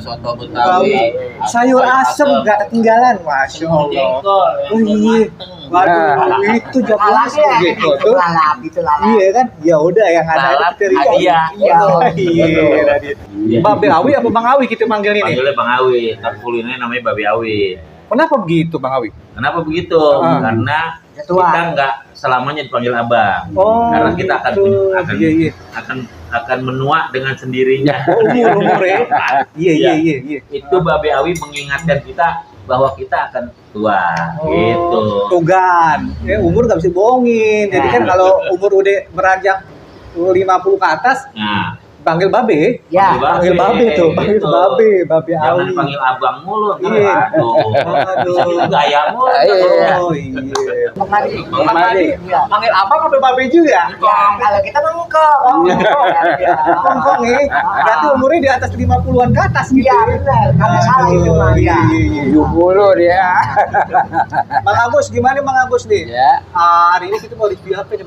soto Betawi, sayur asem nggak ketinggalan, masya Allah. jengkol, Oh iya, waduh itu jam gitu tuh. Lalap itu lalap. Iya kan, ya udah yang ada lalap, itu terima. hadiah. Iya, Radit. Babe Awi apa Bang Awi kita manggil ini? Panggilnya Bang Awi, tapi kulinernya namanya Babe Awi. Kenapa begitu Bang Awi? Kenapa begitu? Karena Tua. kita nggak selamanya dipanggil abang. Oh, Karena kita gitu. Iya. akan menua dengan sendirinya. Umur ya. Iya. Itu Babe Awi mengingatkan kita bahwa kita akan tua. Gitu. Tugan. Umur nggak bisa bohongin. Jadi kan kalau umur udah beranjak 50 ke atas, Nah, panggil babe. Ya. Panggil babe tuh, panggil Gitu. babe Jangan Awi. panggil abang mulu. Iya. Aduh. Bisa gaya mulu. Oh iya. Bang Madi. Bang Madi. Iya. Panggil abang apa babe juga? Ya, kalau kita mengkong. Kongkong nih. Berarti umurnya di atas 50-an ke atas gitu. Iya, benar. Kalau salah itu mah. Iya. Mulu dia. Bang Agus, gimana Bang Agus nih? Ya. Hari ini kita mau review apa nih Bang